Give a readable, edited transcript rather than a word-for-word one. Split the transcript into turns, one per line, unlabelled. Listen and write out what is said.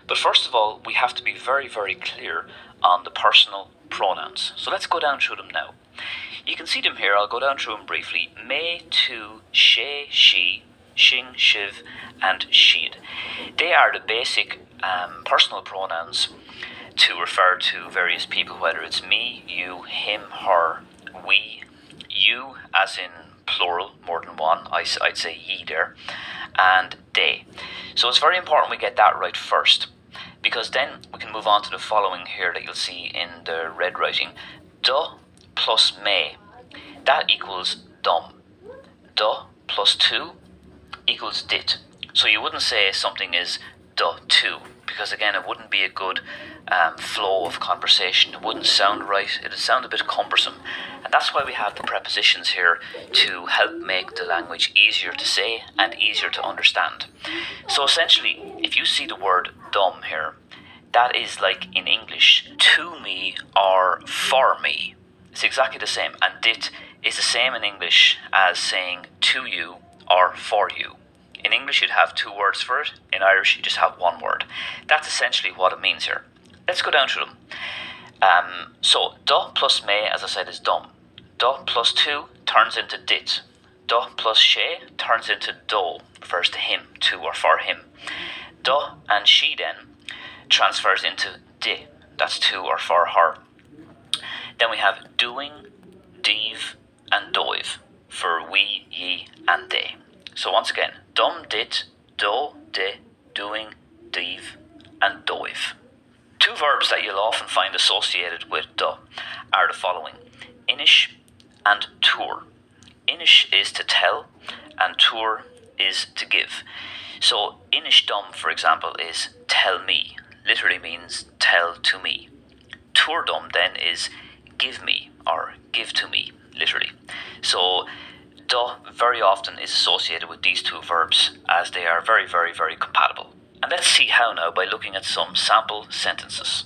But first of all, we have to be very, very clear on the personal pronouns. So let's go down through them now. You can see them here. I'll go down through them briefly. Me, tu, she, she, shing, shiv, and she'd. They are the basic personal pronouns to refer to various people, whether it's me, you, him, her, we, you, as in plural, more than one, I'd say ye there, and they. So it's very important we get that right first, because then we can move on to the following here that you'll see in the red writing. Da plus me, that equals dum. Da plus tu equals dit. So you wouldn't say something is da tu, because again it wouldn't be a good flow of conversation. It wouldn't sound right. It would sound a bit cumbersome, and that's why we have the prepositions here to help make the language easier to say and easier to understand. So essentially, if you see the word dumb here, that is like in English, to me or for me. It's exactly the same, and dit is the same in English as saying to you or for you. In English you'd have two words for it, in Irish you just have one word. That's essentially what it means here. Let's go down through them. So da plus me, as I said, is dum. Da plus tu turns into dit. Da plus she turns into do, refers to him, to or for him. Da and she then transfers into di, that's to or for her. Then we have doing, div, and doiv for we, ye, and they. So once again, dum, dit, do, de, doing, div, and doiv. Two verbs that you'll often find associated with da are the following: inish and tour. Inish is to tell, and tour is to give. So inish dum, for example, is tell me, literally means tell to me. Tour dum then is give me or give to me, literally. So da very often is associated with these two verbs, as they are very, very, very compatible. And let's see how now by looking at some sample sentences.